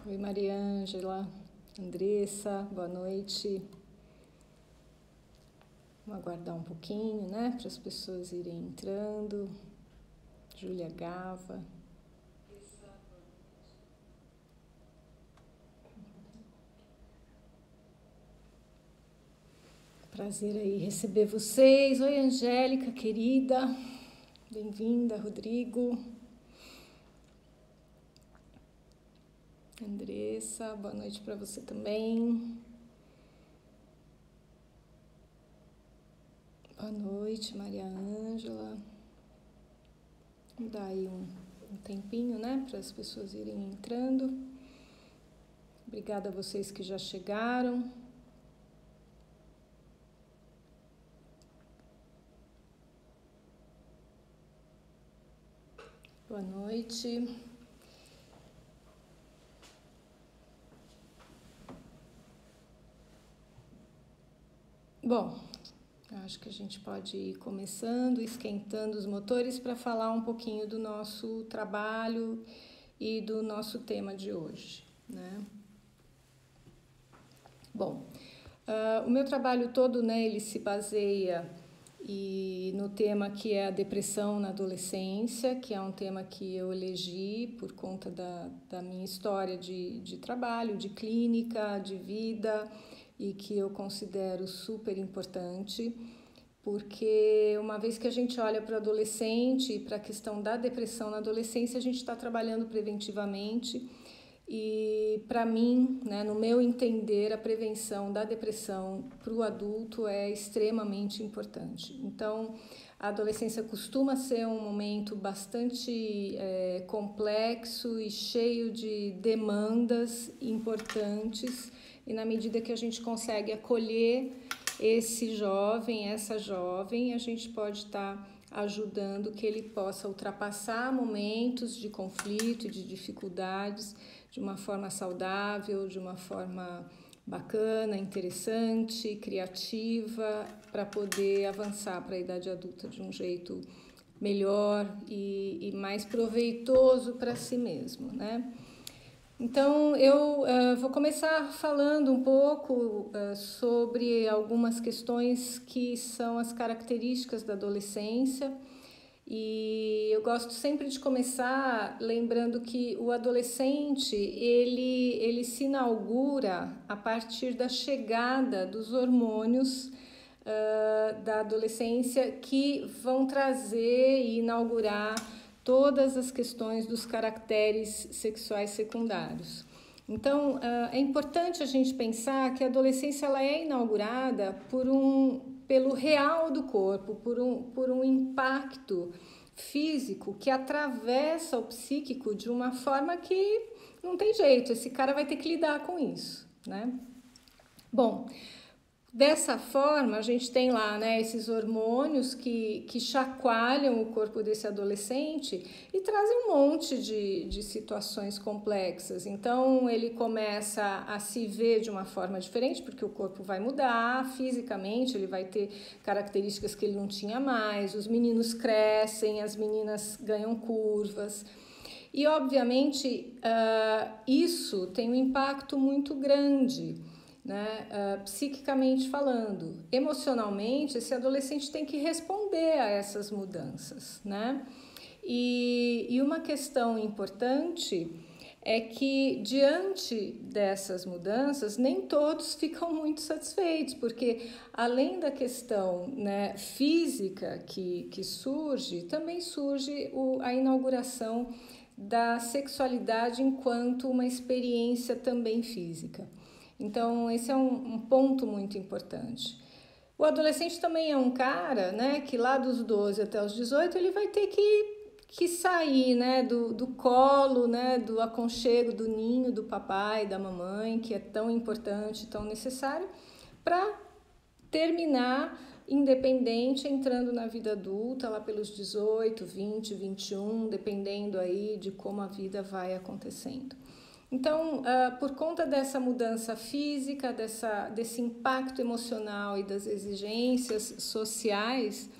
Oi, Mariângela, Andressa, boa noite. Vamos aguardar um pouquinho, né, para as pessoas irem entrando. Júlia Gava. Prazer aí receber vocês. Oi, Angélica, querida. Bem-vinda, Rodrigo. Andressa, boa noite para você também. Boa noite, Maria Ângela. Vamos dar aí um tempinho, né, para as pessoas irem entrando. Obrigada a vocês que já chegaram. Boa noite. Bom, acho que a gente pode ir começando, esquentando os motores para falar um pouquinho do nosso trabalho e do nosso tema de hoje, né? Bom, o meu trabalho todo, né, ele se baseia no tema que é a depressão na adolescência, que é um tema que eu elegi por conta da minha história de trabalho, de clínica, de vida, e que eu considero super importante, porque uma vez que a gente olha para o adolescente e para a questão da depressão na adolescência, a gente está trabalhando preventivamente e, para mim, né, no meu entender, a prevenção da depressão para o adulto é extremamente importante. Então, a adolescência costuma ser um momento bastante complexo e cheio de demandas importantes, e na medida que a gente consegue acolher esse jovem, essa jovem, a gente pode estar ajudando que ele possa ultrapassar momentos de conflito e de dificuldades de uma forma saudável, de uma forma bacana, interessante, criativa, para poder avançar para a idade adulta de um jeito melhor e mais proveitoso para si mesmo, né? Então, eu vou começar falando um pouco sobre algumas questões que são as características da adolescência. E eu gosto sempre de começar lembrando que o adolescente, ele se inaugura a partir da chegada dos hormônios da adolescência, que vão trazer e inaugurar todas as questões dos caracteres sexuais secundários. Então, é importante a gente pensar que a adolescência ela é inaugurada pelo real do corpo, por um impacto físico que atravessa o psíquico de uma forma que não tem jeito, esse cara vai ter que lidar com isso, né? Bom, dessa forma, a gente tem lá, né, esses hormônios que chacoalham o corpo desse adolescente e trazem um monte de situações complexas. Então, ele começa a se ver de uma forma diferente, porque o corpo vai mudar fisicamente, ele vai ter características que ele não tinha mais, os meninos crescem, as meninas ganham curvas. E, obviamente, isso tem um impacto muito grande, né, psiquicamente falando. Emocionalmente, esse adolescente tem que responder a essas mudanças, né? E uma questão importante é que, diante dessas mudanças, nem todos ficam muito satisfeitos, porque além da questão, né, física que surge, também surge a inauguração da sexualidade enquanto uma experiência também física. Então, esse é um ponto muito importante. O adolescente também é um cara, né, que lá dos 12 até os 18, ele vai ter que sair, né, do colo, né, do aconchego, do ninho, do papai, da mamãe, que é tão importante, tão necessário, para terminar independente, entrando na vida adulta, lá pelos 18, 20, 21, dependendo aí de como a vida vai acontecendo. Então, por conta dessa mudança física, desse impacto emocional e das exigências sociais,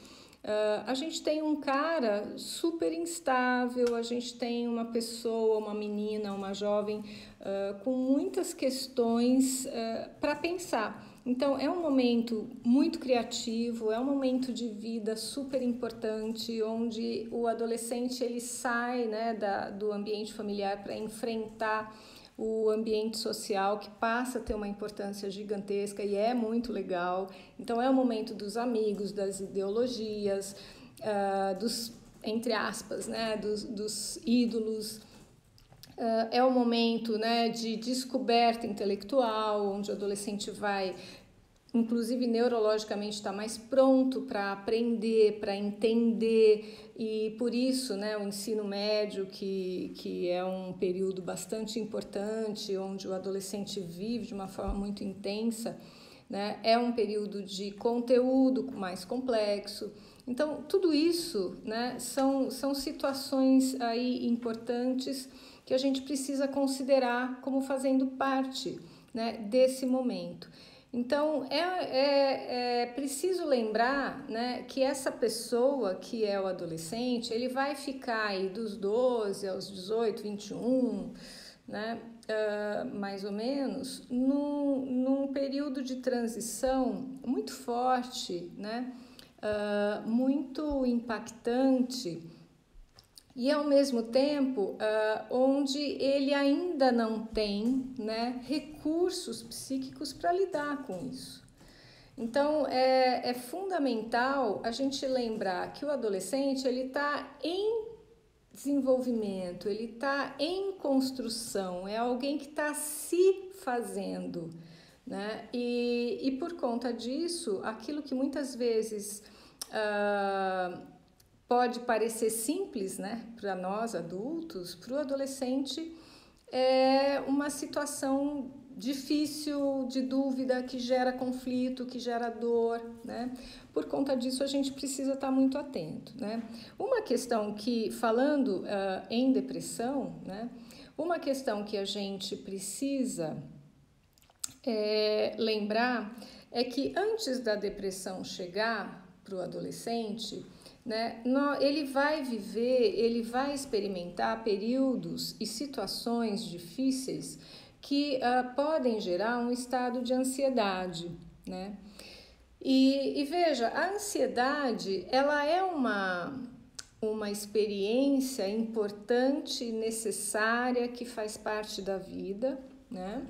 A gente tem um cara super instável, a gente tem uma pessoa, uma menina, uma jovem com muitas questões para pensar. Então, é um momento muito criativo, é um momento de vida super importante, onde o adolescente ele sai, né, do ambiente familiar para enfrentar o ambiente social, que passa a ter uma importância gigantesca e é muito legal. Então, é o momento dos amigos, das ideologias, dos, entre aspas, né, dos ídolos. É o momento, né, de descoberta intelectual, onde o adolescente vai, inclusive neurologicamente, está mais pronto para aprender, para entender, e por isso, né, o ensino médio, que é um período bastante importante, onde o adolescente vive de uma forma muito intensa, né, é um período de conteúdo mais complexo. Então, tudo isso, né, são situações aí importantes que a gente precisa considerar como fazendo parte, né, desse momento. Então, é preciso lembrar, né, que essa pessoa que é o adolescente, ele vai ficar aí dos 12 aos 18, 21, né, mais ou menos, num período de transição muito forte, né, muito impactante, e ao mesmo tempo onde ele ainda não tem, né, recursos psíquicos para lidar com isso. Então é fundamental a gente lembrar que o adolescente ele está em desenvolvimento, ele está em construção, é alguém que está se fazendo, né? E por conta disso, aquilo que muitas vezes pode parecer simples, né, para nós adultos, para o adolescente é uma situação difícil, de dúvida, que gera conflito, que gera dor, né? Por conta disso, a gente precisa estar muito atento, né? Uma questão que, falando em depressão, né, uma questão que a gente precisa lembrar é que antes da depressão chegar para o adolescente, né, ele vai viver, ele vai experimentar períodos e situações difíceis que podem gerar um estado de ansiedade, né? E veja, a ansiedade, ela é uma experiência importante e necessária que faz parte da vida, né?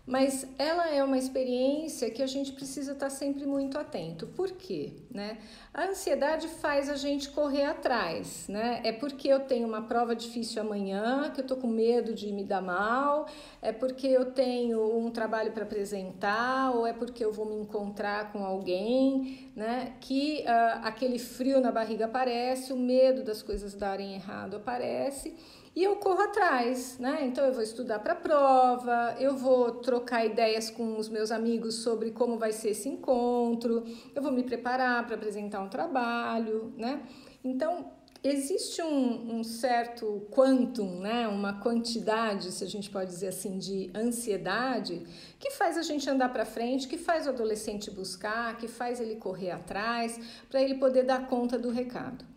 Mas ela é uma experiência que a gente precisa estar sempre muito atento. Por quê? Né? A ansiedade faz a gente correr atrás, né? É porque eu tenho uma prova difícil amanhã, que eu tô com medo de me dar mal, é porque eu tenho um trabalho para apresentar, ou é porque eu vou me encontrar com alguém, né? Que aquele frio na barriga aparece, o medo das coisas darem errado aparece. E eu corro atrás, né? Então eu vou estudar para a prova, eu vou trocar ideias com os meus amigos sobre como vai ser esse encontro, eu vou me preparar para apresentar um trabalho, né? Então existe um certo quantum, né? Uma quantidade, se a gente pode dizer assim, de ansiedade que faz a gente andar para frente, que faz o adolescente buscar, que faz ele correr atrás, para ele poder dar conta do recado.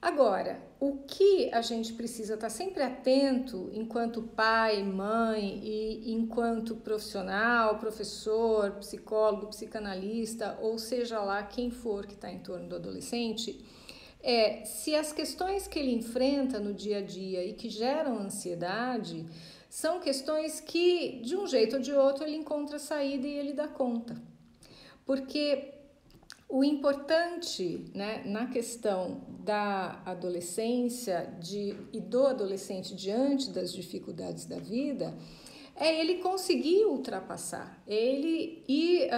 Agora, o que a gente precisa estar sempre atento enquanto pai, mãe e enquanto profissional, professor, psicólogo, psicanalista, ou seja lá quem for que está em torno do adolescente, é se as questões que ele enfrenta no dia a dia e que geram ansiedade são questões que, de um jeito ou de outro, ele encontra saída e ele dá conta. Porque o importante, né, na questão da adolescência e do adolescente diante das dificuldades da vida é ele conseguir ultrapassar, ele ir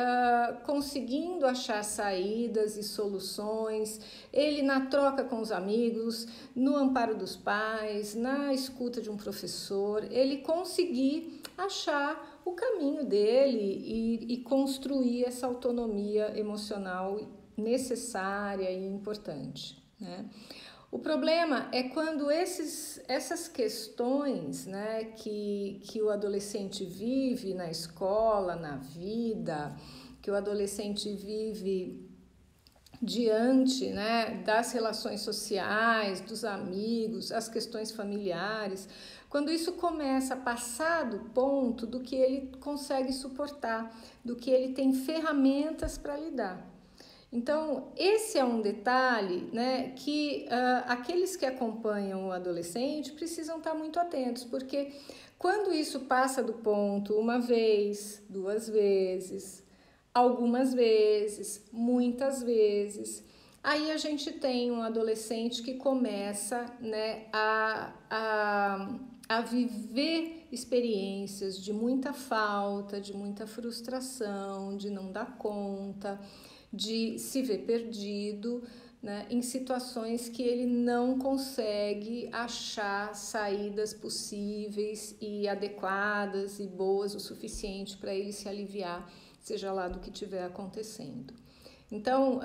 conseguindo achar saídas e soluções, ele na troca com os amigos, no amparo dos pais, na escuta de um professor, ele conseguir achar o caminho dele e construir essa autonomia emocional necessária e importante, né? O problema é quando essas questões, né, que o adolescente vive na escola, na vida, que o adolescente vive diante, né, das relações sociais, dos amigos, as questões familiares, quando isso começa a passar do ponto do que ele consegue suportar, do que ele tem ferramentas para lidar. Então, esse é um detalhe, né, que aqueles que acompanham o adolescente precisam estar muito atentos, porque quando isso passa do ponto uma vez, duas vezes, algumas vezes, muitas vezes, aí a gente tem um adolescente que começa, né, a viver experiências de muita falta, de muita frustração, de não dar conta, de se ver perdido, né, em situações que ele não consegue achar saídas possíveis e adequadas e boas o suficiente para ele se aliviar, seja lá do que estiver acontecendo. Então,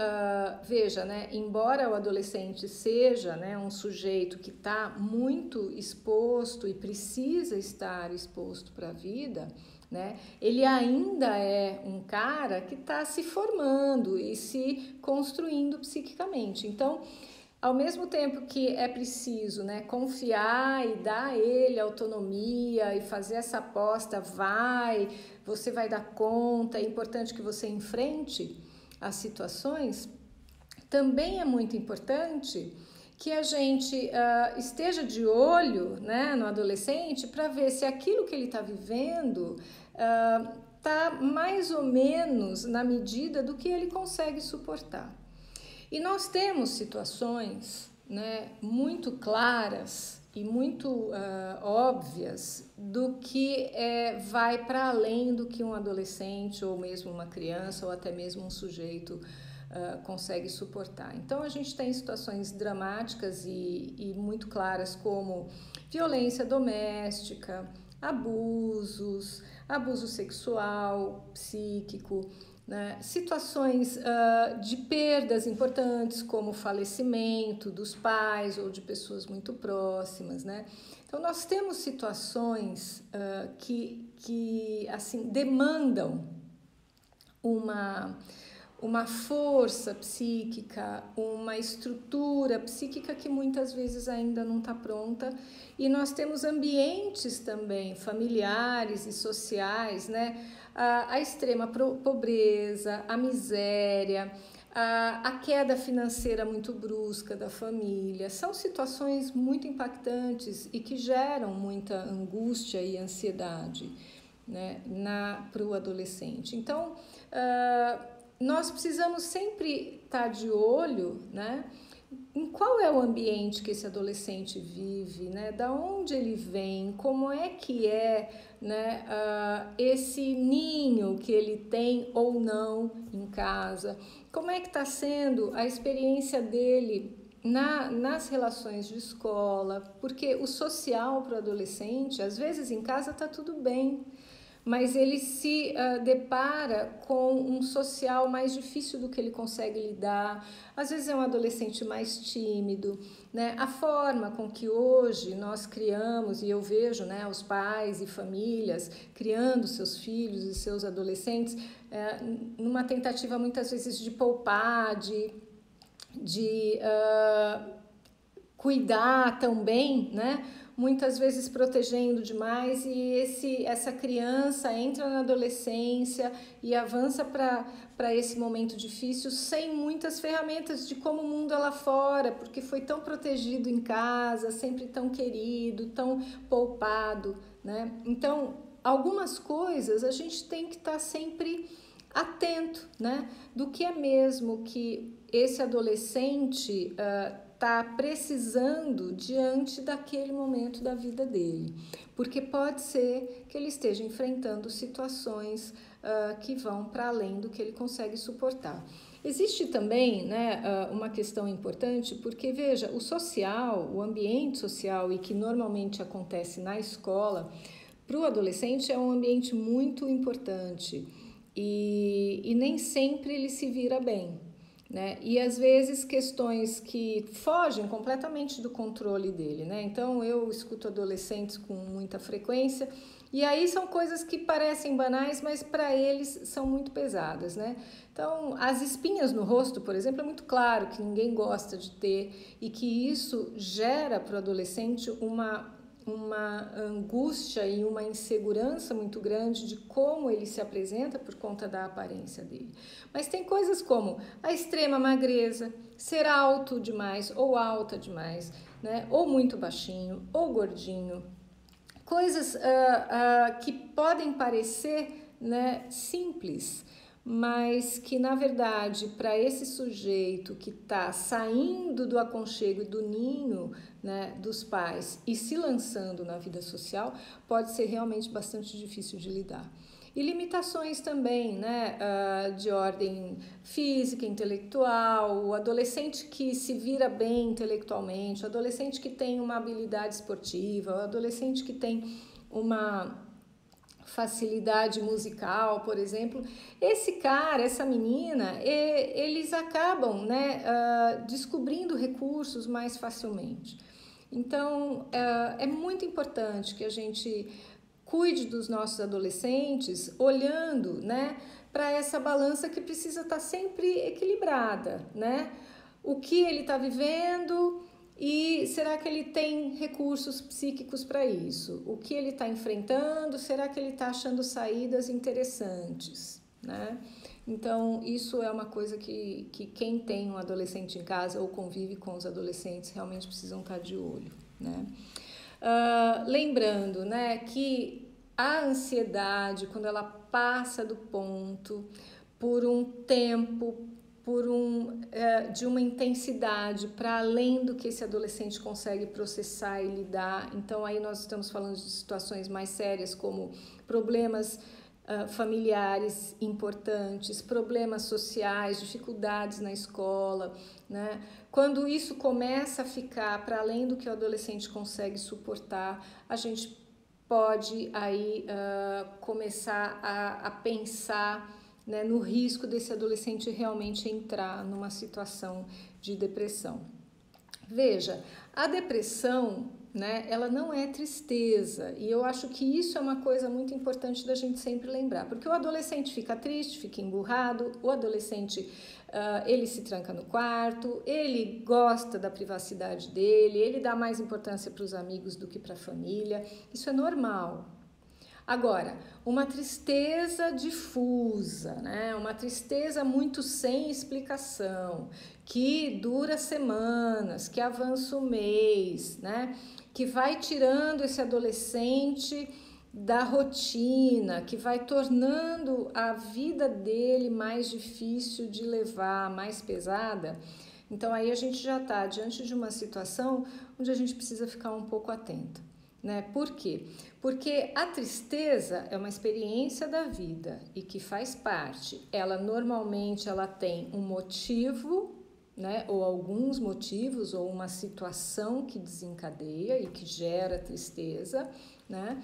veja, né, embora o adolescente seja, né, um sujeito que está muito exposto e precisa estar exposto para a vida, né, ele ainda é um cara que está se formando e se construindo psiquicamente. Então, ao mesmo tempo que é preciso, né, confiar e dar a ele autonomia e fazer essa aposta, você vai dar conta, é importante que você enfrente as situações, também é muito importante que a gente esteja de olho, né, no adolescente para ver se aquilo que ele está vivendo está mais ou menos na medida do que ele consegue suportar. E nós temos situações, né, muito claras e muito óbvias do que vai para além do que um adolescente ou mesmo uma criança ou até mesmo um sujeito consegue suportar. Então a gente tem situações dramáticas e muito claras como violência doméstica, abuso sexual, psíquico, né? Situações de perdas importantes, como o falecimento dos pais ou de pessoas muito próximas, né? Então, nós temos situações que assim, demandam uma força psíquica, uma estrutura psíquica que muitas vezes ainda não está pronta, e nós temos ambientes também familiares e sociais, né? A extrema pobreza, a miséria, a queda financeira muito brusca da família, são situações muito impactantes e que geram muita angústia e ansiedade, né, para o adolescente. Então, nós precisamos sempre estar de olho, né, em qual é o ambiente que esse adolescente vive, né, da onde ele vem, como é que né, esse ninho que ele tem ou não em casa, como é que está sendo a experiência dele nas relações de escola, porque o social para o adolescente, às vezes em casa está tudo bem, mas ele se depara com um social mais difícil do que ele consegue lidar. Às vezes é um adolescente mais tímido, né? A forma com que hoje nós criamos, e eu vejo, né, os pais e famílias criando seus filhos e seus adolescentes numa tentativa muitas vezes de poupar, de cuidar também, né? Muitas vezes protegendo demais, e essa criança entra na adolescência e avança para esse momento difícil sem muitas ferramentas de como o mundo é lá fora, porque foi tão protegido em casa, sempre tão querido, tão poupado, né? Então, algumas coisas a gente tem que estar sempre atento, né? Do que é mesmo que esse adolescente está precisando diante daquele momento da vida dele, porque pode ser que ele esteja enfrentando situações que vão para além do que ele consegue suportar. Existe também, né, uma questão importante, porque veja, o social, o ambiente social, e que normalmente acontece na escola, para o adolescente é um ambiente muito importante e nem sempre ele se vira bem, né? E às vezes questões que fogem completamente do controle dele, né? Então eu escuto adolescentes com muita frequência E aí são coisas que parecem banais, mas para eles são muito pesadas, né? Então, as espinhas no rosto, por exemplo, é muito claro que ninguém gosta de ter e que isso gera para o adolescente uma angústia e uma insegurança muito grande de como ele se apresenta por conta da aparência dele. Mas tem coisas como a extrema magreza, ser alto demais ou alta demais, né? Ou muito baixinho ou gordinho. Coisas que podem parecer, né, simples, mas que na verdade para esse sujeito que está saindo do aconchego e do ninho, né, dos pais e se lançando na vida social, pode ser realmente bastante difícil de lidar. E limitações também, né, de ordem física, intelectual, o adolescente que se vira bem intelectualmente, o adolescente que tem uma habilidade esportiva, o adolescente que tem uma facilidade musical, por exemplo, esse cara, essa menina, eles acabam, né, descobrindo recursos mais facilmente. Então, é muito importante que a gente cuide dos nossos adolescentes olhando, né, para essa balança que precisa estar sempre equilibrada, né? O que ele está vivendo e será que ele tem recursos psíquicos para isso? O que ele está enfrentando? Será que ele está achando saídas interessantes, né? Então, isso é uma coisa que quem tem um adolescente em casa ou convive com os adolescentes realmente precisam estar de olho, né? Lembrando, né, que a ansiedade, quando ela passa do ponto por um tempo, de uma intensidade para além do que esse adolescente consegue processar e lidar, então aí nós estamos falando de situações mais sérias como problemas familiares importantes, problemas sociais, dificuldades na escola, né? Quando isso começa a ficar para além do que o adolescente consegue suportar, a gente pode aí começar a pensar, né, no risco desse adolescente realmente entrar numa situação de depressão. Veja, a depressão, né, ela não é tristeza, e eu acho que isso é uma coisa muito importante da gente sempre lembrar, porque o adolescente fica triste, fica emburrado, o adolescente ele se tranca no quarto, ele gosta da privacidade dele, ele dá mais importância para os amigos do que para a família, isso é normal. Agora, uma tristeza difusa, né? Uma tristeza muito sem explicação, que dura semanas, que avança o mês, né? Que vai tirando esse adolescente da rotina, que vai tornando a vida dele mais difícil de levar, mais pesada. Então aí a gente já está diante de uma situação onde a gente precisa ficar um pouco atento, né? Por quê? Porque a tristeza é uma experiência da vida e que faz parte. Ela normalmente ela tem um motivo, né? Ou alguns motivos, ou uma situação que desencadeia e que gera tristeza, né?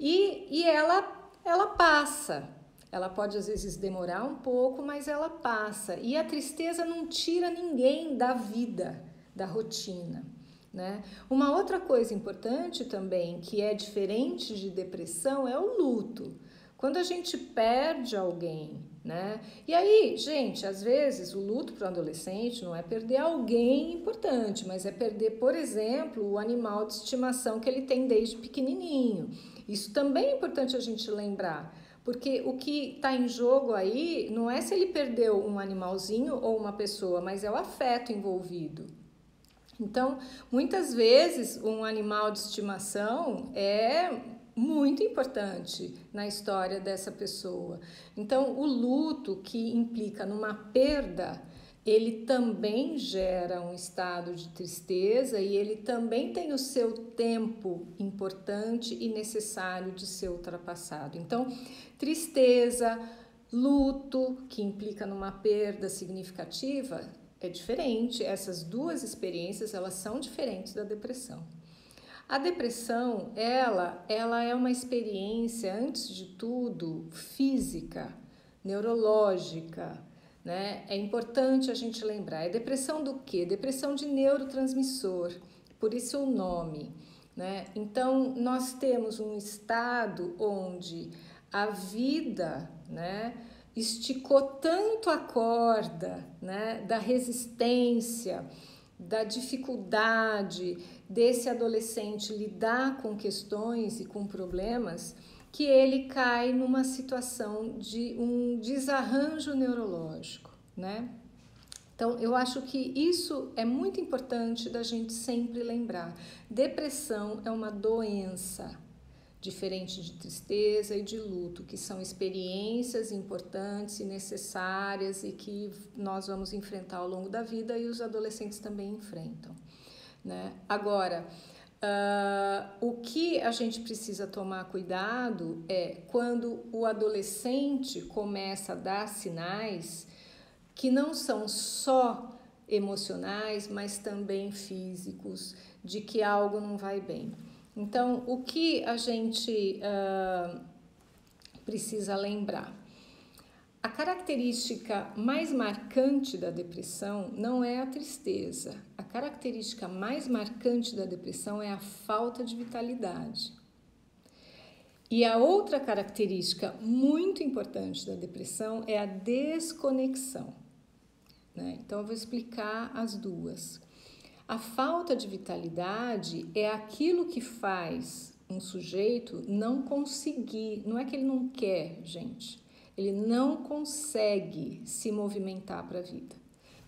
E ela passa. Ela pode às vezes demorar um pouco, mas ela passa. E a tristeza não tira ninguém da vida, da rotina, né? Uma outra coisa importante também, que é diferente de depressão, é o luto. Quando a gente perde alguém, né? E aí, gente, às vezes o luto para o adolescente não é perder alguém importante, mas é perder, por exemplo, o animal de estimação que ele tem desde pequenininho. Isso também é importante a gente lembrar, porque o que está em jogo aí não é se ele perdeu um animalzinho ou uma pessoa, mas é o afeto envolvido. Então, muitas vezes, um animal de estimação é muito importante na história dessa pessoa. Então, o luto que implica numa perda, ele também gera um estado de tristeza e ele também tem o seu tempo importante e necessário de ser ultrapassado. Então, tristeza, luto, que implica numa perda significativa, é diferente. Essas duas experiências, elas são diferentes da depressão. A depressão, ela é uma experiência, antes de tudo, física, neurológica, né? É importante a gente lembrar. É depressão do quê? Depressão de neurotransmissor, por isso o nome. né? Então, nós temos um estado onde a vida, né, esticou tanto a corda, né, da resistência, da dificuldade desse adolescente lidar com questões e com problemas, que ele cai numa situação de um desarranjo neurológico, né? Então, eu acho que isso é muito importante da gente sempre lembrar. Depressão é uma doença, diferente de tristeza e de luto, que são experiências importantes e necessárias e que nós vamos enfrentar ao longo da vida e os adolescentes também enfrentam, né? Agora, o que a gente precisa tomar cuidado é quando o adolescente começa a dar sinais que não são só emocionais, mas também físicos, de que algo não vai bem. Então, o que a gente precisa lembrar? A característica mais marcante da depressão não é a tristeza. A característica mais marcante da depressão é a falta de vitalidade. E a outra característica muito importante da depressão é a desconexão, né? Então, eu vou explicar as duas. A falta de vitalidade é aquilo que faz um sujeito não conseguir, não é que ele não quer, gente, ele não consegue se movimentar para a vida.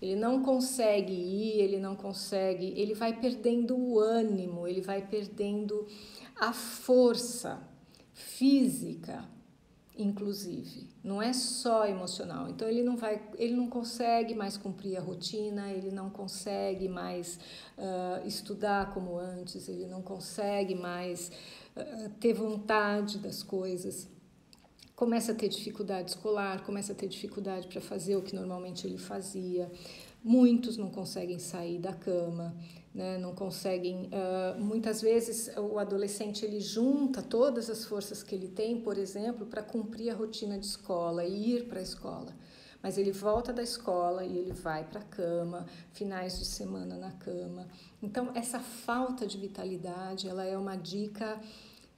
Ele não consegue ir, ele não consegue, ele vai perdendo o ânimo, ele vai perdendo a força física, inclusive, não é só emocional. Então ele não consegue mais cumprir a rotina, ele não consegue mais estudar como antes, ele não consegue mais ter vontade das coisas. Começa a ter dificuldade escolar, começa a ter dificuldade para fazer o que normalmente ele fazia. Muitos não conseguem sair da cama, né? Não conseguem. Muitas vezes o adolescente ele junta todas as forças que ele tem, por exemplo, para cumprir a rotina de escola e ir para a escola. Mas ele volta da escola e ele vai para a cama, finais de semana na cama. Então, essa falta de vitalidade, ela é uma dica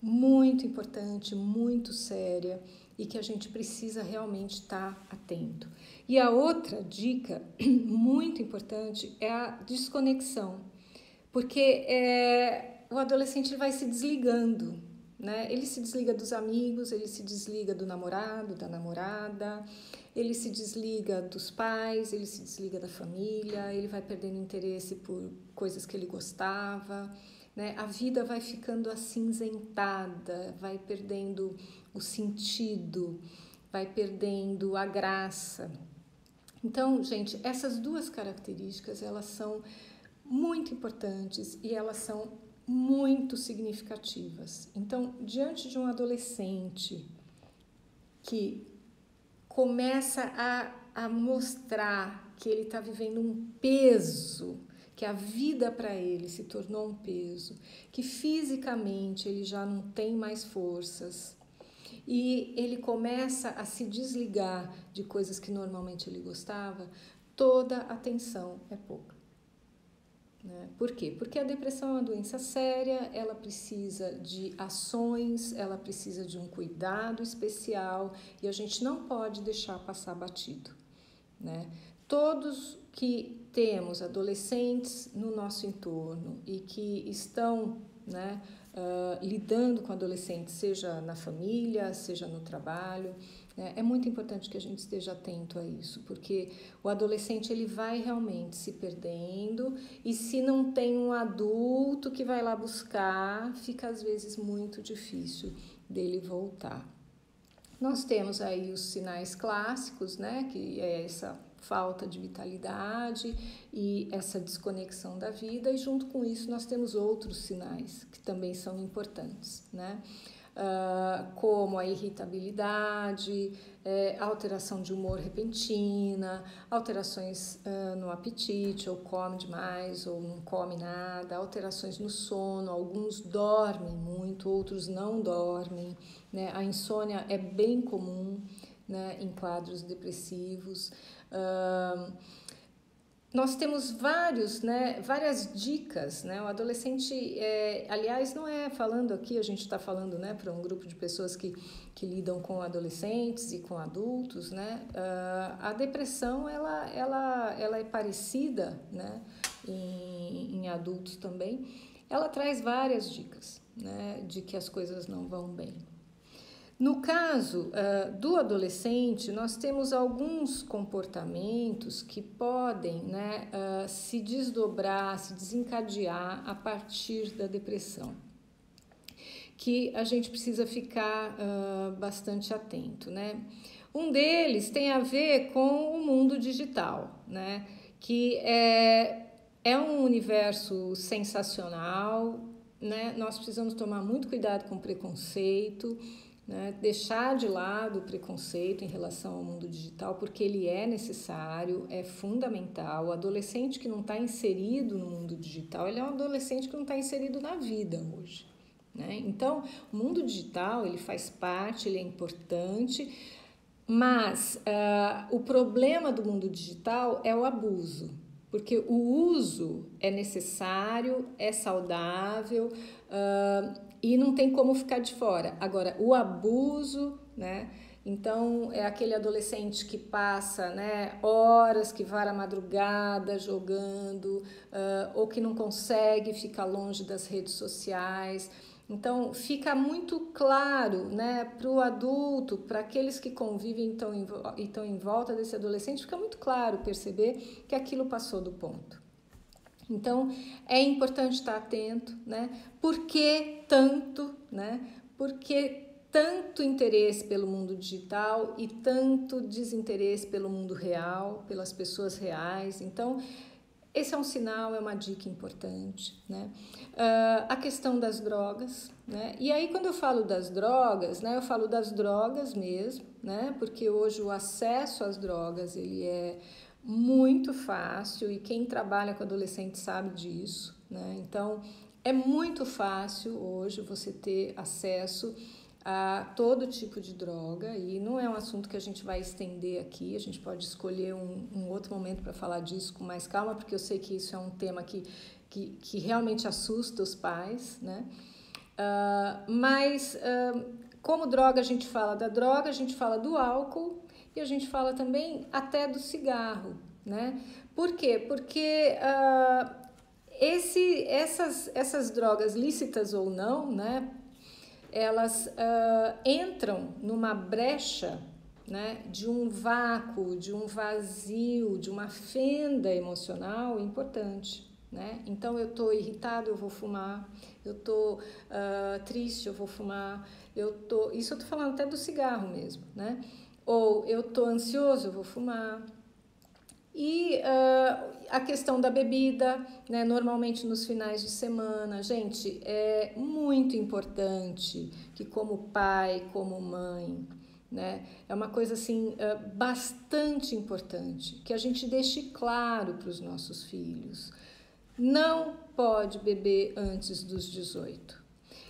muito importante, muito séria e que a gente precisa realmente estar atento. E a outra dica muito importante é a desconexão, porque o adolescente vai se desligando, né? Ele se desliga dos amigos, ele se desliga do namorado, da namorada, ele se desliga dos pais, ele se desliga da família, ele vai perdendo interesse por coisas que ele gostava, né? A vida vai ficando acinzentada, vai perdendo o sentido, vai perdendo a graça. Então, gente, essas duas características, elas são muito importantes e elas são muito significativas. Então, diante de um adolescente que começa a mostrar que ele está vivendo um peso, que a vida para ele se tornou um peso, que fisicamente ele já não tem mais forças e ele começa a se desligar de coisas que normalmente ele gostava, toda atenção é pouca. Né? Por quê? Porque a depressão é uma doença séria, ela precisa de ações, ela precisa de um cuidado especial e a gente não pode deixar passar batido, né? Todos que temos adolescentes no nosso entorno e que estão, né, lidando com adolescentes, seja na família, seja no trabalho, né, é muito importante que a gente esteja atento a isso, porque o adolescente ele vai realmente se perdendo e se não tem um adulto que vai lá buscar, fica às vezes muito difícil dele voltar. Nós temos aí os sinais clássicos, né, que é essa falta de vitalidade e essa desconexão da vida, e junto com isso nós temos outros sinais que também são importantes, né? Como a irritabilidade, alteração de humor repentina, alterações no apetite, ou come demais ou não come nada, alterações no sono, alguns dormem muito, outros não dormem, né? A insônia é bem comum, né, em quadros depressivos. nós temos várias dicas, né? O adolescente, aliás, não é falando aqui, a gente está falando, né, para um grupo de pessoas que lidam com adolescentes e com adultos, né? A depressão, ela é parecida, né, em adultos também. Ela traz várias dicas, né, de que as coisas não vão bem. No caso do adolescente, nós temos alguns comportamentos que podem, né, se desdobrar, se desencadear a partir da depressão, que a gente precisa ficar bastante atento, né? Um deles tem a ver com o mundo digital, né, que é um universo sensacional, né? Nós precisamos tomar muito cuidado com o preconceito, né? Deixar de lado o preconceito em relação ao mundo digital, porque ele é necessário, é fundamental. O adolescente que não está inserido no mundo digital, ele é um adolescente que não está inserido na vida hoje, né? Então, o mundo digital, ele faz parte, ele é importante, mas o problema do mundo digital é o abuso, porque o uso é necessário, é saudável, e não tem como ficar de fora. Agora, o abuso, né? Então, é aquele adolescente que passa, né, horas, que vai à madrugada jogando, ou que não consegue ficar longe das redes sociais. Então, fica muito claro, né, para o adulto, para aqueles que convivem e estão em volta desse adolescente, fica muito claro perceber que aquilo passou do ponto. Então, é importante estar atento, né? Por que tanto, né? Por que tanto interesse pelo mundo digital e tanto desinteresse pelo mundo real, pelas pessoas reais? Então, esse é um sinal, é uma dica importante, né? A questão das drogas, né? E aí, quando eu falo das drogas, né? Eu falo das drogas mesmo, né? Porque hoje o acesso às drogas, ele é muito fácil e quem trabalha com adolescente sabe disso, né? Então, é muito fácil hoje você ter acesso a todo tipo de droga e não é um assunto que a gente vai estender aqui, a gente pode escolher um outro momento para falar disso com mais calma, porque eu sei que isso é um tema que realmente assusta os pais, né? Mas como droga, a gente fala da droga, a gente fala do álcool e a gente fala também até do cigarro, né? Por quê? Porque essas drogas, lícitas ou não, né? Elas entram numa brecha, né? De um vácuo, de um vazio, de uma fenda emocional importante, né? Então, eu estou irritado, eu vou fumar. Eu estou triste, eu vou fumar. Isso eu estou falando até do cigarro mesmo, né? Ou eu estou ansioso, eu vou fumar. E a questão da bebida, né? Normalmente nos finais de semana, gente, é muito importante que como pai, como mãe, né? É uma coisa assim bastante importante que a gente deixe claro para os nossos filhos. Não pode beber antes dos 18.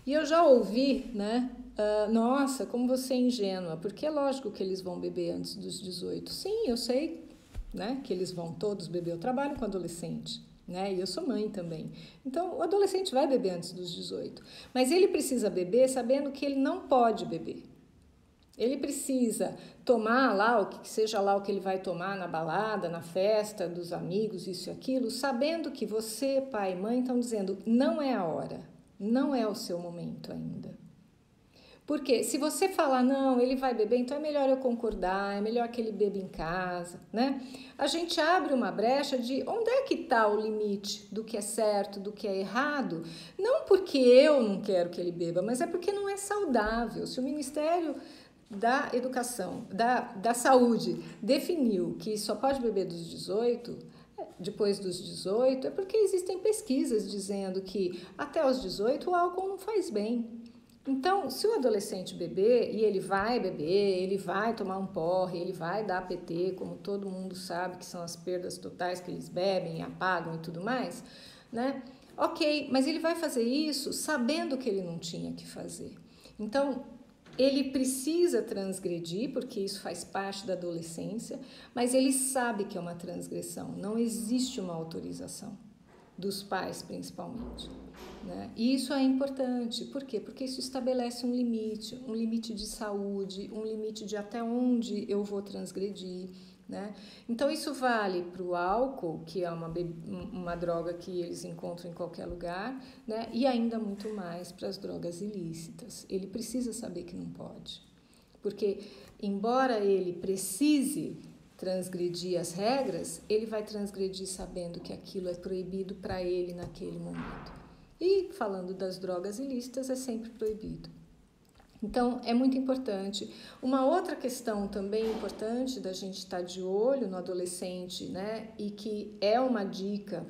E eu já ouvi, né? Nossa, como você é ingênua, porque é lógico que eles vão beber antes dos 18. Sim, eu sei, né, que eles vão todos beber. Eu trabalho com adolescente, né? E eu sou mãe também. Então, o adolescente vai beber antes dos 18. Mas ele precisa beber sabendo que ele não pode beber. Ele precisa tomar lá, o que seja lá o que ele vai tomar na balada, na festa, dos amigos, isso e aquilo, sabendo que você, pai e mãe, estão dizendo, não é a hora, não é o seu momento ainda. Porque se você falar, não, ele vai beber, então é melhor eu concordar, é melhor que ele beba em casa, né? A gente abre uma brecha de onde é que está o limite do que é certo, do que é errado, não porque eu não quero que ele beba, mas é porque não é saudável. Se o Ministério da Educação, da Saúde, definiu que só pode beber dos 18, depois dos 18, é porque existem pesquisas dizendo que até os 18 o álcool não faz bem. Então, se o adolescente beber, e ele vai beber, ele vai tomar um porre, ele vai dar PT, como todo mundo sabe que são as perdas totais que eles bebem, apagam e tudo mais, né? Ok, mas ele vai fazer isso sabendo que ele não tinha que fazer. Então, Ele precisa transgredir, porque isso faz parte da adolescência, mas ele sabe que é uma transgressão, não existe uma autorização dos pais, principalmente. Né? E isso é importante, por quê? Porque isso estabelece um limite de saúde, um limite de até onde eu vou transgredir. Né? Então isso vale para o álcool, que é uma droga que eles encontram em qualquer lugar, né? E ainda muito mais para as drogas ilícitas. Ele precisa saber que não pode, porque embora ele precise transgredir as regras, ele vai transgredir sabendo que aquilo é proibido para ele naquele momento. E falando das drogas ilícitas, é sempre proibido. Então, é muito importante. Uma outra questão também importante da gente estar de olho no adolescente, né, e que é uma dica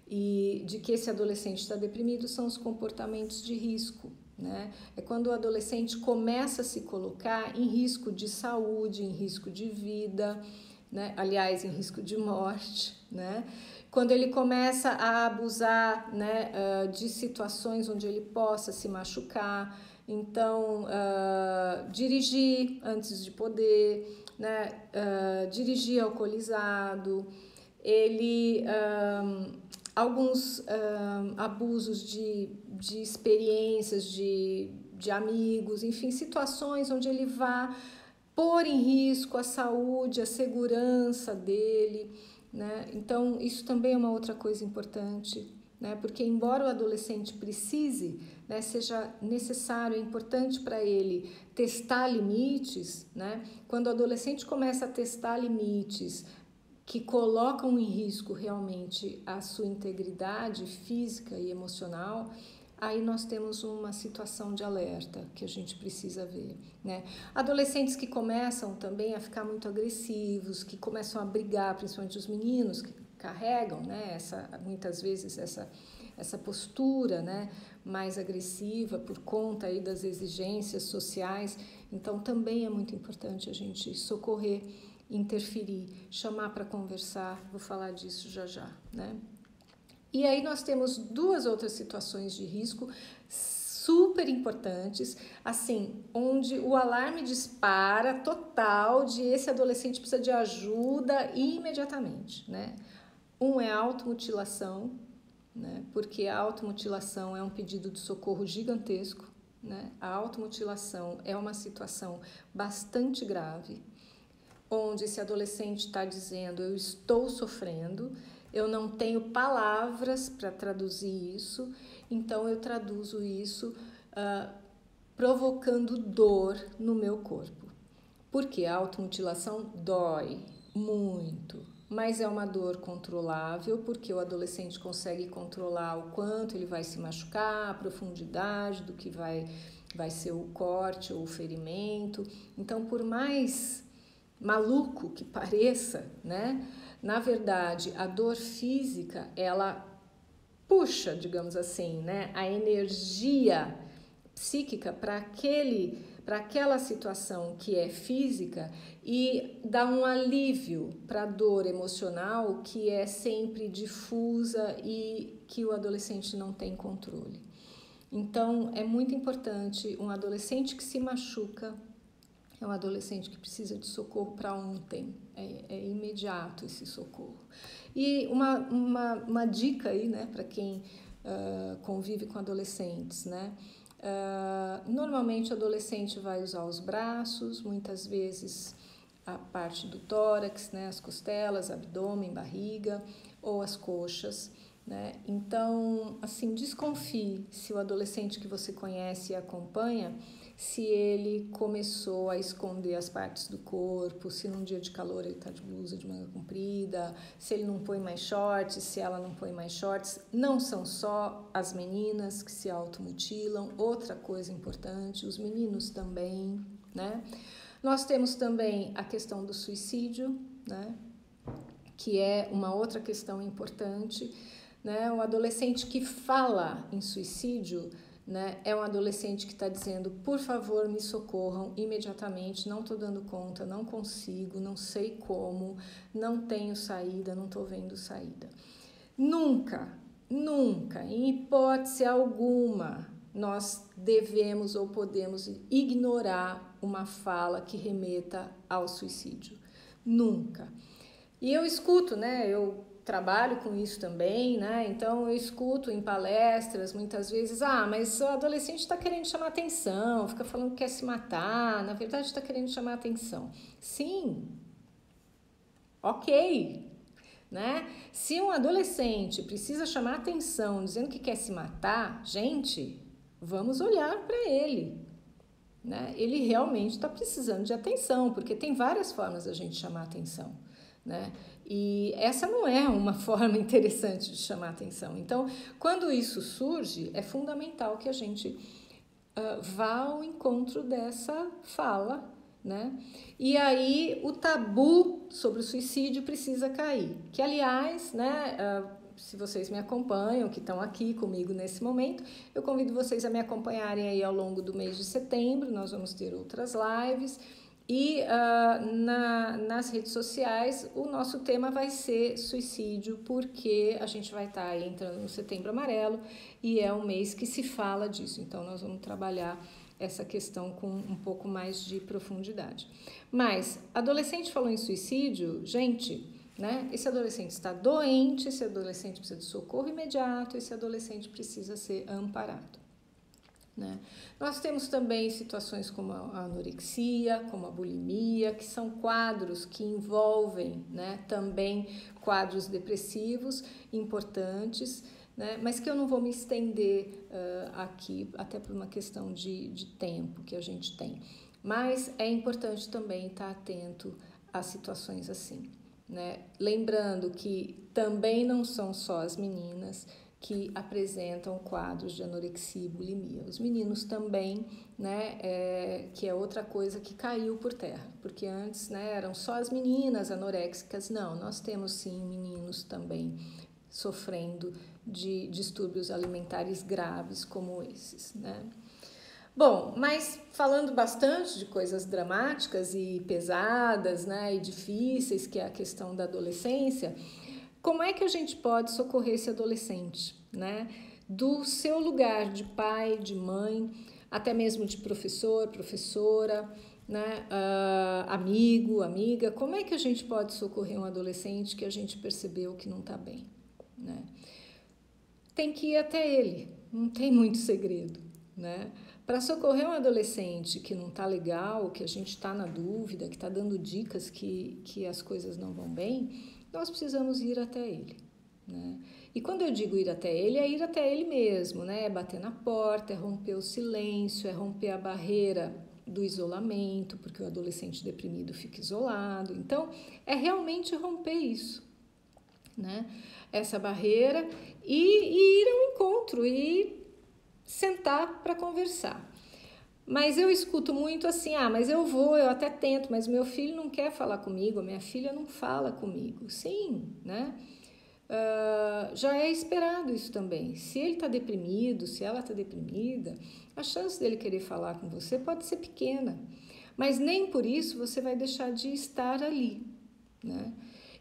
e de que esse adolescente está deprimido, são os comportamentos de risco. Né? É quando o adolescente começa a se colocar em risco de saúde, em risco de vida, né? Aliás, em risco de morte. Né? Quando ele começa a abusar, né, de situações onde ele possa se machucar. Então, dirigir antes de poder, né? Dirigir alcoolizado, alguns abusos de experiências, de amigos, enfim, situações onde ele vai pôr em risco a saúde, a segurança dele. Né? Então, isso também é uma outra coisa importante. Né? Porque embora o adolescente precise, né, seja necessário, é importante para ele testar limites, né? Quando o adolescente começa a testar limites que colocam em risco realmente a sua integridade física e emocional, aí nós temos uma situação de alerta que a gente precisa ver. Né? Adolescentes que começam também a ficar muito agressivos, que começam a brigar, principalmente os meninos que carregam, né, muitas vezes essa postura, né, mais agressiva por conta aí das exigências sociais. Então também é muito importante a gente socorrer, interferir, chamar para conversar. Vou falar disso já já. Né? E aí nós temos duas outras situações de risco super importantes, assim, onde o alarme dispara total de esse adolescente precisa de ajuda imediatamente, né? Um é a automutilação, né? Porque a automutilação é um pedido de socorro gigantesco, né? A automutilação é uma situação bastante grave, onde esse adolescente está dizendo: eu estou sofrendo, eu não tenho palavras para traduzir isso, então eu traduzo isso provocando dor no meu corpo. Porque a automutilação dói muito, mas é uma dor controlável, porque o adolescente consegue controlar o quanto ele vai se machucar, a profundidade do que vai ser o corte ou o ferimento. Então, por mais maluco que pareça, né? Na verdade, a dor física, ela puxa, digamos assim, né, a energia psíquica para aquela situação que é física e dá um alívio para a dor emocional que é sempre difusa e que o adolescente não tem controle. Então, é muito importante. Um adolescente que se machuca é um adolescente que precisa de socorro para ontem, é imediato esse socorro. E uma dica aí, né, para quem convive com adolescentes, né? Normalmente o adolescente vai usar os braços, muitas vezes a parte do tórax, né, as costelas, abdômen, barriga ou as coxas. Né? Então, assim, desconfie se o adolescente que você conhece e acompanha, se ele começou a esconder as partes do corpo, se num dia de calor ele está de blusa de manga comprida, se ele não põe mais shorts, se ela não põe mais shorts. Não são só as meninas que se automutilam, outra coisa importante, os meninos também, né? Nós temos também a questão do suicídio, né? Que é uma outra questão importante, né? O adolescente que fala em suicídio, né, é um adolescente que está dizendo: por favor, me socorram imediatamente, não estou dando conta, não consigo, não sei como, não tenho saída, não estou vendo saída. Nunca, em hipótese alguma, nós devemos ou podemos ignorar uma fala que remeta ao suicídio. Nunca. E eu escuto, né? Eu trabalho com isso também, né? Então eu escuto em palestras muitas vezes, mas o adolescente está querendo chamar atenção, fica falando que quer se matar, na verdade está querendo chamar atenção. Sim, ok, né? Se um adolescente precisa chamar atenção dizendo que quer se matar, gente, vamos olhar para ele, né? Ele realmente está precisando de atenção, porque tem várias formas da gente chamar atenção, né? E essa não é uma forma interessante de chamar atenção. Então, quando isso surge, é fundamental que a gente vá ao encontro dessa fala, né? E aí o tabu sobre o suicídio precisa cair. Que, aliás, né, se vocês me acompanham, que estão aqui comigo nesse momento, eu convido vocês a me acompanharem aí ao longo do mês de setembro. Nós vamos ter outras lives. E nas redes sociais o nosso tema vai ser suicídio, porque a gente vai estar aí entrando no Setembro Amarelo e é um mês que se fala disso. Então nós vamos trabalhar essa questão com um pouco mais de profundidade. Mas adolescente falou em suicídio, gente, né? Esse adolescente está doente, esse adolescente precisa de socorro imediato, esse adolescente precisa ser amparado, né? Nós temos também situações como a anorexia, como a bulimia, que são quadros que envolvem, né, também quadros depressivos importantes, né, mas que eu não vou me estender aqui, até por uma questão de tempo que a gente tem. Mas é importante também estar atento a situações assim, né? Lembrando que também não são só as meninas que apresentam quadros de anorexia e bulimia. Os meninos também, né, que é outra coisa que caiu por terra, porque antes, né, eram só as meninas anoréxicas. Não, nós temos sim meninos também sofrendo de distúrbios alimentares graves como esses, né? Bom, mas falando bastante de coisas dramáticas e pesadas, né, e difíceis, que é a questão da adolescência, como é que a gente pode socorrer esse adolescente, né? Do seu lugar de pai, de mãe, até mesmo de professor, professora, né? Amigo, amiga. Como é que a gente pode socorrer um adolescente que a gente percebeu que não está bem, né? Tem que ir até ele, não tem muito segredo, né? Para socorrer um adolescente que não está legal, que a gente está na dúvida, que está dando dicas que as coisas não vão bem, nós precisamos ir até ele, né? E quando eu digo ir até ele, é ir até ele mesmo, né? É bater na porta, é romper o silêncio, é romper a barreira do isolamento, porque o adolescente deprimido fica isolado. Então, é realmente romper isso, né? Essa barreira e ir ao encontro e sentar para conversar. Mas eu escuto muito assim, mas eu até tento, mas meu filho não quer falar comigo, a minha filha não fala comigo. Sim, né? Já é esperado isso também. Se ele está deprimido, se ela está deprimida, a chance dele querer falar com você pode ser pequena, mas nem por isso você vai deixar de estar ali, né?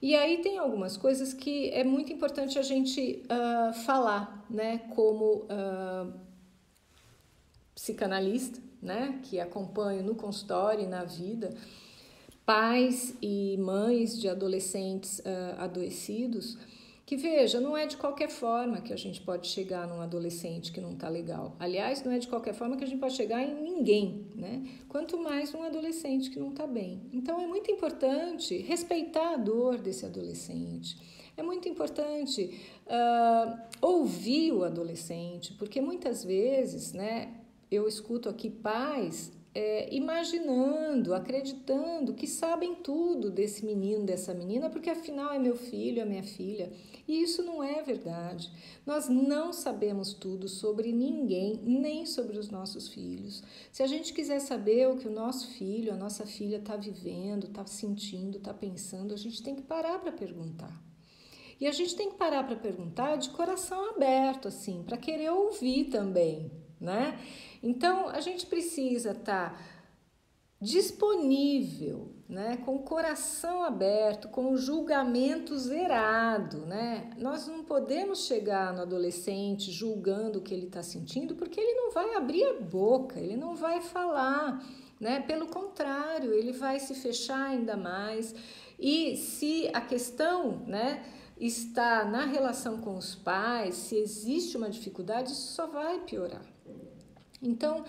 E aí tem algumas coisas que é muito importante a gente falar, né? Como psicanalista, né, que acompanho no consultório e na vida, pais e mães de adolescentes adoecidos, que veja, não é de qualquer forma que a gente pode chegar num adolescente que não está legal. Aliás, não é de qualquer forma que a gente pode chegar em ninguém, né? Quanto mais um adolescente que não está bem. Então, é muito importante respeitar a dor desse adolescente. É muito importante ouvir o adolescente, porque muitas vezes, né, eu escuto aqui pais imaginando, acreditando que sabem tudo desse menino, dessa menina, porque afinal é meu filho, é minha filha. E isso não é verdade. Nós não sabemos tudo sobre ninguém, nem sobre os nossos filhos. Se a gente quiser saber o que o nosso filho, a nossa filha está vivendo, está sentindo, está pensando, a gente tem que parar para perguntar. E a gente tem que parar para perguntar de coração aberto, assim, para querer ouvir também, né? Então, a gente precisa estar disponível, né, com o coração aberto, com o julgamento zerado, né? Nós não podemos chegar no adolescente julgando o que ele está sentindo, porque ele não vai abrir a boca, ele não vai falar, né? Pelo contrário, ele vai se fechar ainda mais. E se a questão, né, está na relação com os pais, se existe uma dificuldade, isso só vai piorar. Então,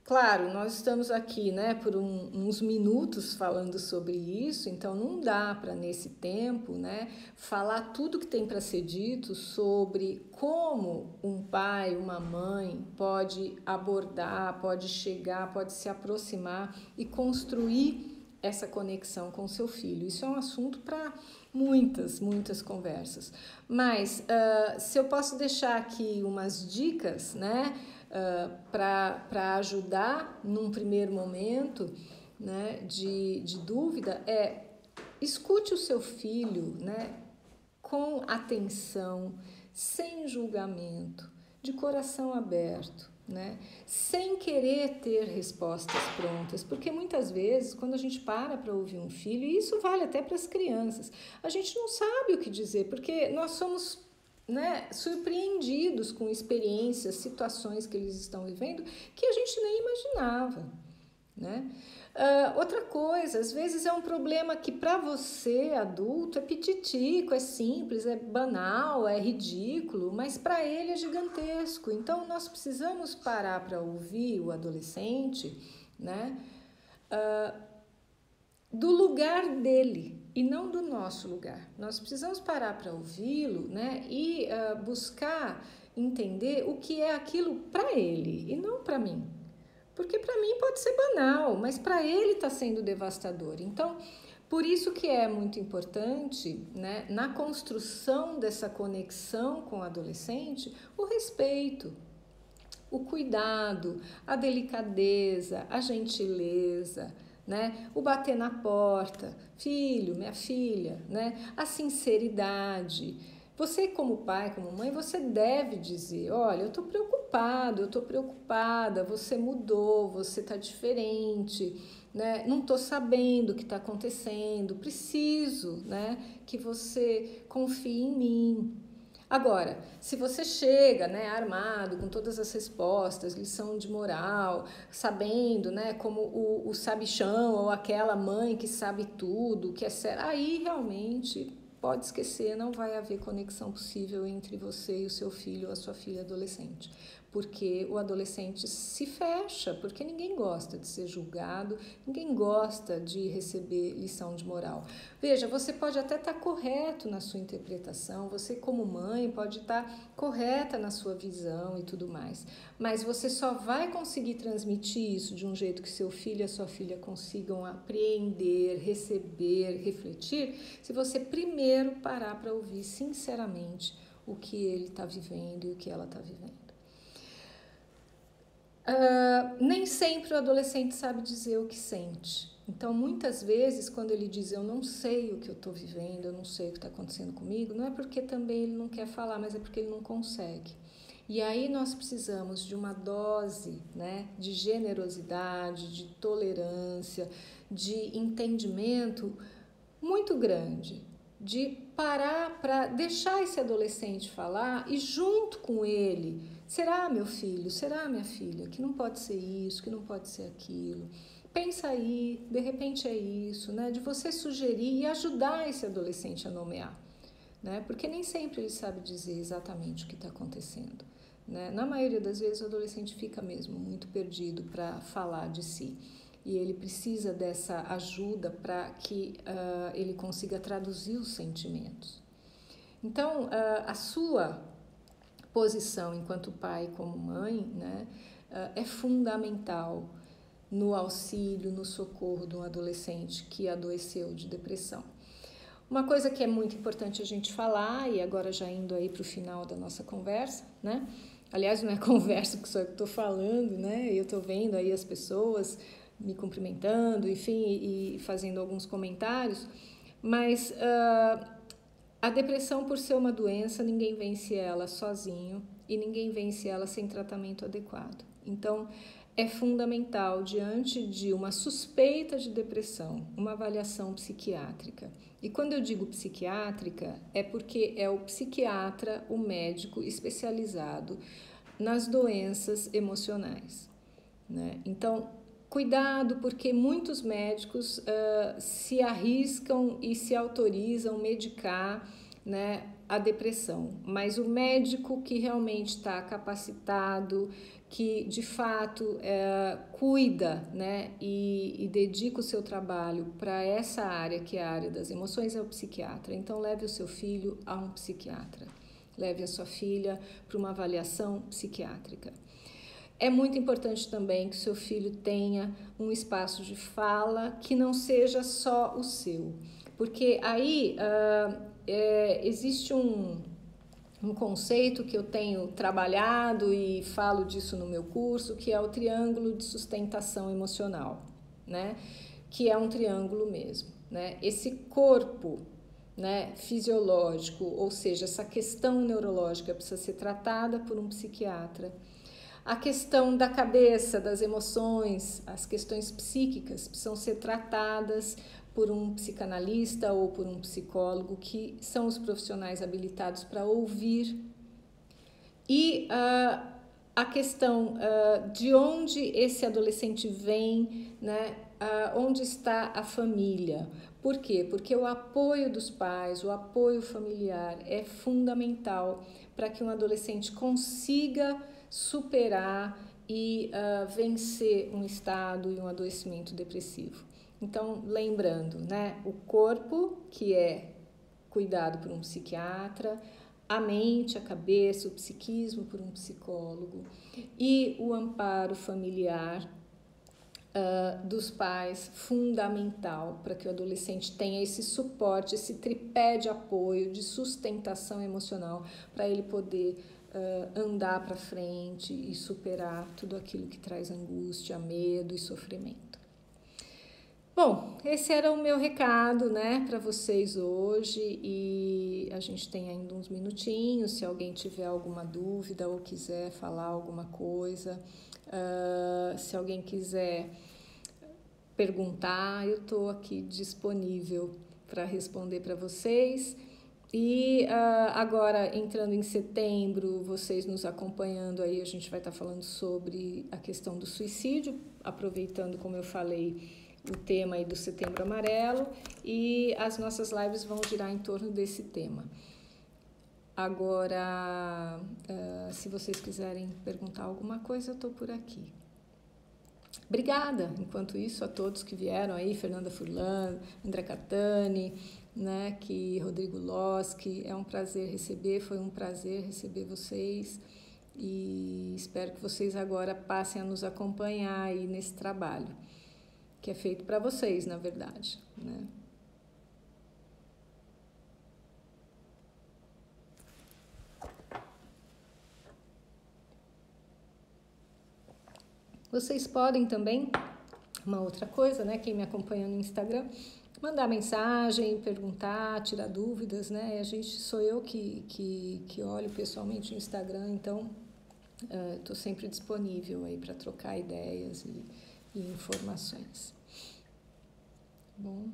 claro, nós estamos aqui, né, por uns minutos falando sobre isso, então não dá para nesse tempo, né, falar tudo que tem para ser dito sobre como um pai, uma mãe pode abordar, pode chegar, pode se aproximar e construir essa conexão com seu filho. Isso é um assunto para muitas conversas. Mas se eu posso deixar aqui umas dicas, né, para ajudar num primeiro momento, né, de dúvida, escute o seu filho, né, com atenção, sem julgamento, de coração aberto, né, sem querer ter respostas prontas, porque muitas vezes quando a gente para ouvir um filho, e isso vale até para as crianças, a gente não sabe o que dizer, porque nós somos, né, surpreendidos com experiências, situações que eles estão vivendo que a gente nem imaginava, né? Outra coisa, às vezes é um problema que para você, adulto, é pititico, é simples, é banal, é ridículo, mas para ele é gigantesco. Então, nós precisamos parar para ouvir o adolescente, né, do lugar dele e não do nosso lugar. Nós precisamos parar para ouvi-lo, né, e buscar entender o que é aquilo para ele e não para mim. Porque para mim pode ser banal, mas para ele está sendo devastador. Então, por isso que é muito importante, né, na construção dessa conexão com o adolescente, o respeito, o cuidado, a delicadeza, a gentileza, né, o bater na porta, filho, minha filha, né, a sinceridade. Você, como pai, como mãe, você deve dizer, olha, eu estou preocupado, eu estou preocupada, você mudou, você está diferente, né? Não estou sabendo o que está acontecendo, preciso, né, que você confie em mim. Agora, se você chega, né, armado, com todas as respostas, lição de moral, sabendo, né, como o sabichão ou aquela mãe que sabe tudo, que é sério, aí realmente pode esquecer, não vai haver conexão possível entre você e o seu filho ou a sua filha adolescente. Porque o adolescente se fecha, porque ninguém gosta de ser julgado, ninguém gosta de receber lição de moral. Veja, você pode até estar correto na sua interpretação, você como mãe pode estar correta na sua visão e tudo mais, mas você só vai conseguir transmitir isso de um jeito que seu filho e a sua filha consigam apreender, receber, refletir, se você primeiro parar para ouvir sinceramente o que ele está vivendo e o que ela está vivendo. Nem sempre o adolescente sabe dizer o que sente. Então, muitas vezes, quando ele diz eu não sei o que eu estou vivendo, eu não sei o que está acontecendo comigo, não é porque também ele não quer falar, mas é porque ele não consegue. E aí nós precisamos de uma dose, né, de generosidade, de tolerância, de entendimento muito grande, de parar para deixar esse adolescente falar e junto com ele, será meu filho, será minha filha, que não pode ser isso, que não pode ser aquilo. Pensa aí, de repente é isso, né? De você sugerir e ajudar esse adolescente a nomear, né? Porque nem sempre ele sabe dizer exatamente o que está acontecendo, né? Na maioria das vezes o adolescente fica mesmo muito perdido para falar de si. E ele precisa dessa ajuda para que ele consiga traduzir os sentimentos. Então, a sua posição enquanto pai como mãe, né, é fundamental no auxílio, no socorro de um adolescente que adoeceu de depressão. Uma coisa que é muito importante a gente falar, e agora já indo aí para o final da nossa conversa, né? Aliás, não é conversa que só eu estou falando, né? Eu estou vendo aí as pessoas me cumprimentando, enfim, e fazendo alguns comentários, mas a depressão, por ser uma doença, ninguém vence ela sozinho e ninguém vence ela sem tratamento adequado. Então, é fundamental diante de uma suspeita de depressão, uma avaliação psiquiátrica. E quando eu digo psiquiátrica, é porque é o psiquiatra, o médico especializado nas doenças emocionais, né? Então, cuidado, porque muitos médicos se arriscam e se autorizam medicar, né, a depressão, mas o médico que realmente está capacitado, que de fato cuida, né, e dedica o seu trabalho para essa área que é a área das emoções, é o psiquiatra. Então leve o seu filho a um psiquiatra, leve a sua filha para uma avaliação psiquiátrica. É muito importante também que o seu filho tenha um espaço de fala que não seja só o seu, porque aí existe um conceito que eu tenho trabalhado e falo disso no meu curso, que é o triângulo de sustentação emocional, né? Que é um triângulo mesmo, né? Esse corpo, né, fisiológico, ou seja, essa questão neurológica precisa ser tratada por um psiquiatra. A questão da cabeça, das emoções, as questões psíquicas precisam ser tratadas por um psicanalista ou por um psicólogo, que são os profissionais habilitados para ouvir. E a questão de onde esse adolescente vem, né? Onde está a família. Por quê? Porque o apoio dos pais, o apoio familiar é fundamental para que um adolescente consiga superar e vencer um estado e um adoecimento depressivo. Então, lembrando, né, o corpo, que é cuidado por um psiquiatra, a mente, a cabeça, o psiquismo por um psicólogo e o amparo familiar dos pais, fundamental para que o adolescente tenha esse suporte, esse tripé de apoio, de sustentação emocional, para ele poder andar para frente e superar tudo aquilo que traz angústia, medo e sofrimento. Bom, esse era o meu recado, né, para vocês hoje, e a gente tem ainda uns minutinhos, se alguém tiver alguma dúvida ou quiser falar alguma coisa, se alguém quiser perguntar, eu estou aqui disponível para responder para vocês. E agora, entrando em setembro, vocês nos acompanhando aí, a gente vai estar falando sobre a questão do suicídio, aproveitando, como eu falei, o tema aí do Setembro Amarelo, e as nossas lives vão girar em torno desse tema. Agora, se vocês quiserem perguntar alguma coisa, eu estou por aqui. Obrigada, enquanto isso, a todos que vieram aí, Fernanda Furlan, André Catani, né, que Rodrigo Loschi, é um prazer receber, foi um prazer receber vocês, e espero que vocês agora passem a nos acompanhar aí nesse trabalho, que é feito para vocês, na verdade, né? Vocês podem também, uma outra coisa, né, quem me acompanha no Instagram, mandar mensagem, perguntar, tirar dúvidas, né? Sou eu que olho pessoalmente no Instagram, então estou sempre disponível aí para trocar ideias e informações. Bom.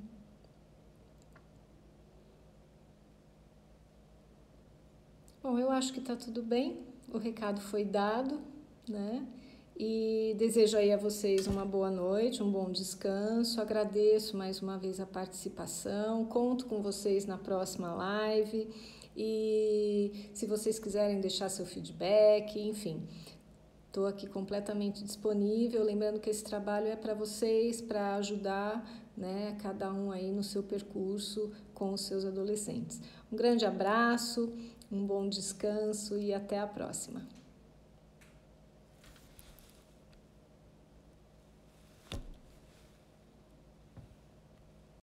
Bom, eu acho que está tudo bem, o recado foi dado, né? E desejo aí a vocês uma boa noite, um bom descanso, agradeço mais uma vez a participação, conto com vocês na próxima live, e se vocês quiserem deixar seu feedback, enfim, estou aqui completamente disponível, lembrando que esse trabalho é para vocês, para ajudar, né, cada um aí no seu percurso com os seus adolescentes. Um grande abraço, um bom descanso e até a próxima.